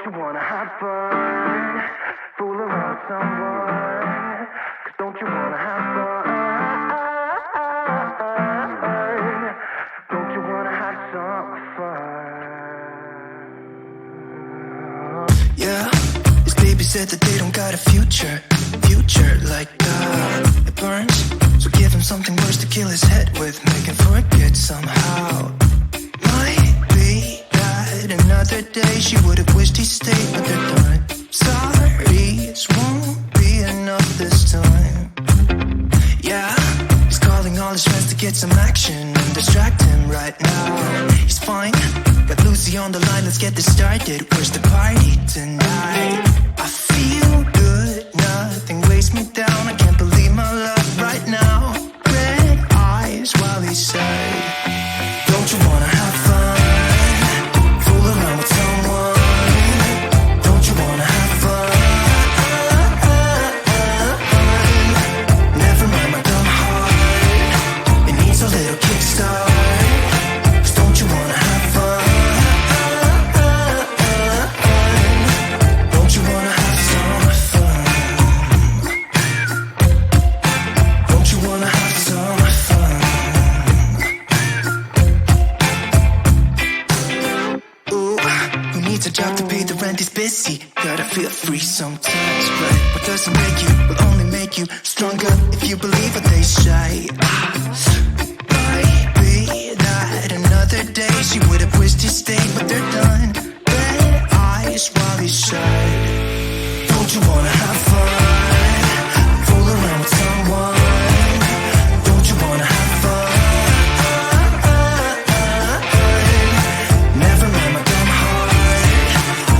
you wanna have fun? Fool around with someone? 'Cause don't you wanna have fun? Don't you wanna have some fun? Yeah, his baby said that they don't got a future like that. It burns, so give him something worse to kill his head with, make him forget somehow. Might be that another day she would have wished he stayed, but they're done. Sorry's won't be enough this time. Yeah, he's calling all his friends to get some action and distract him right now. He's fine, got Lucy on the line, let's get this started. Where's the party tonight? I feel good, nothing weighs me down. I can't believe my luck right now. Red eyes while he said, don't you wanna have fun? Fool around with someone? Don't you wanna have fun? Never mind my dumb heart, it needs a little kickstart. 'Cause don't you wanna have fun? Don't you wanna have some fun? Don't you wanna have some fun? Ooh, who needs a job to pay the rent? He's busy, gotta feel free sometimes, right? What doesn't make you will only make you stronger if you believe what they say. Might be that another day she would have wished he stayed, but they're done. Red eyes while he said, don't you wanna have fun? Fool around with someone? Don't you wanna have fun? Never mind my dumb heart,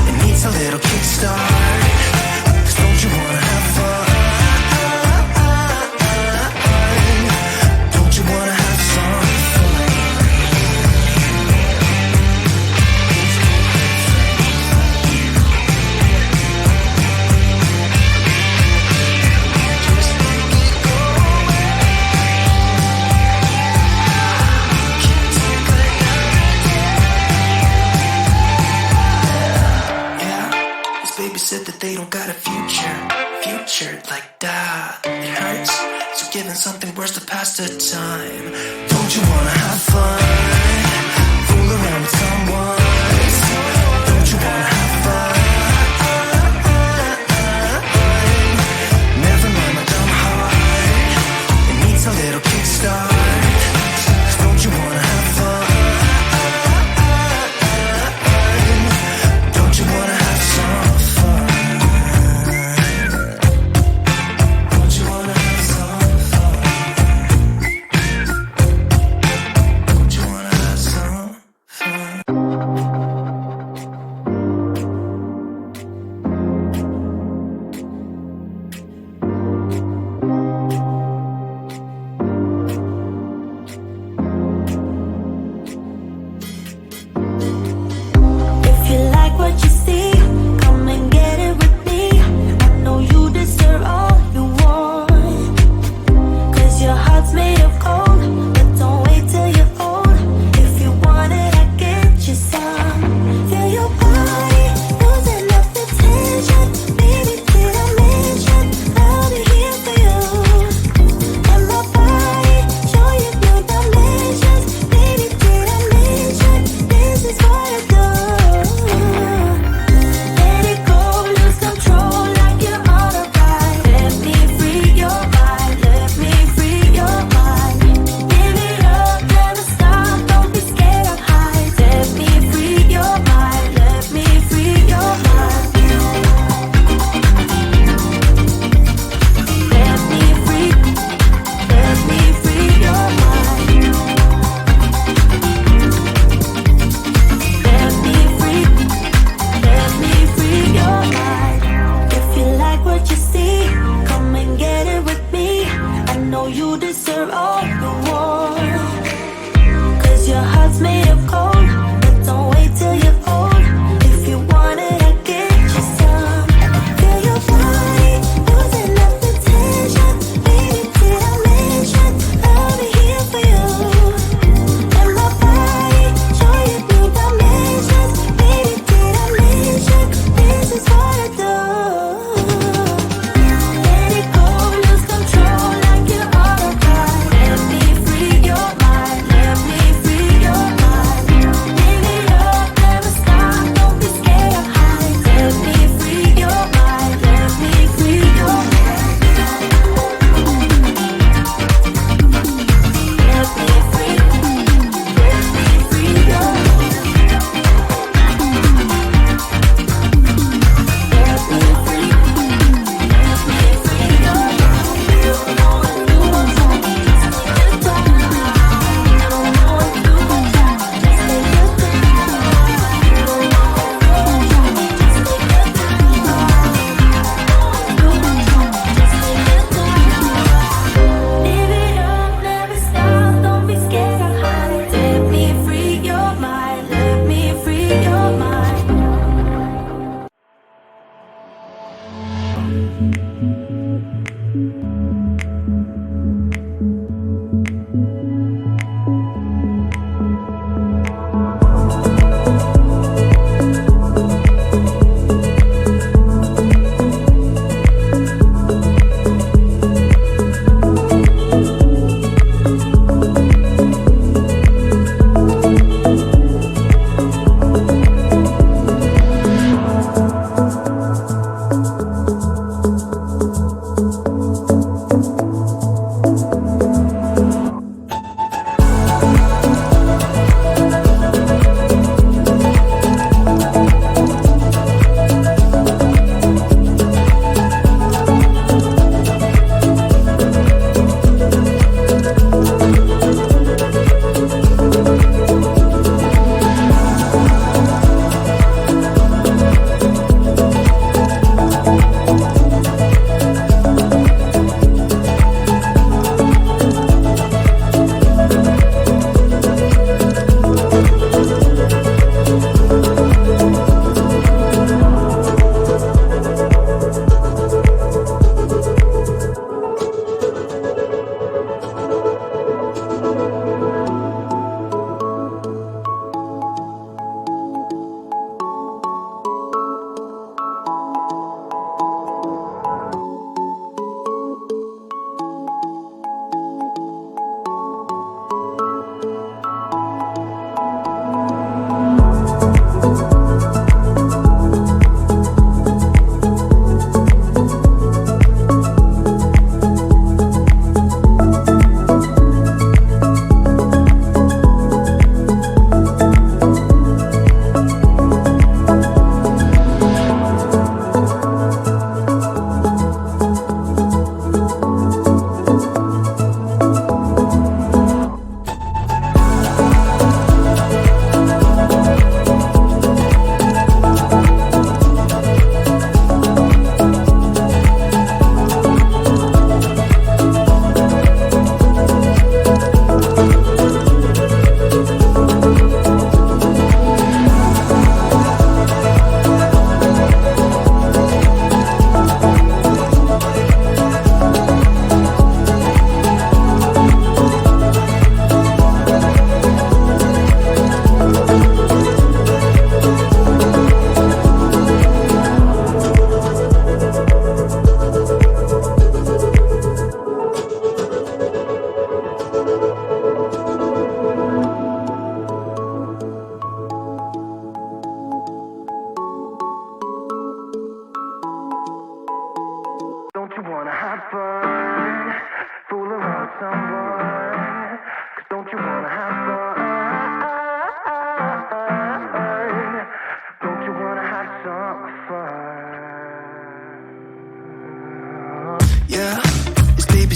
it needs a little kickstart. 'Cause don't you wanna have fun? Don't you wanna have some fun? Just make it go away. Can't take another day. Yeah, his baby said that they don't got a future like that. It hurts, so giving something worse to pass the time. Don't you wanna have fun? Fool around with someone? Don't you wanna have fun? Never mind my dumb heart, it needs a little kickstart. 'Cause don't you wanna have fun? Don't you wanna have some fun? Don't you wanna have some fun? Don't you wanna have some fun?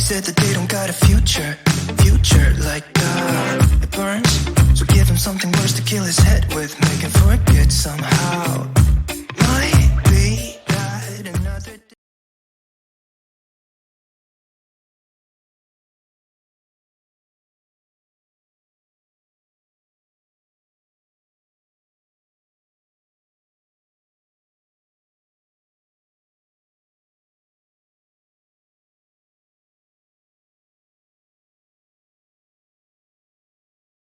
said that they don't got a future like it burns. So give him something worse to kill his head with, make him forget somehow.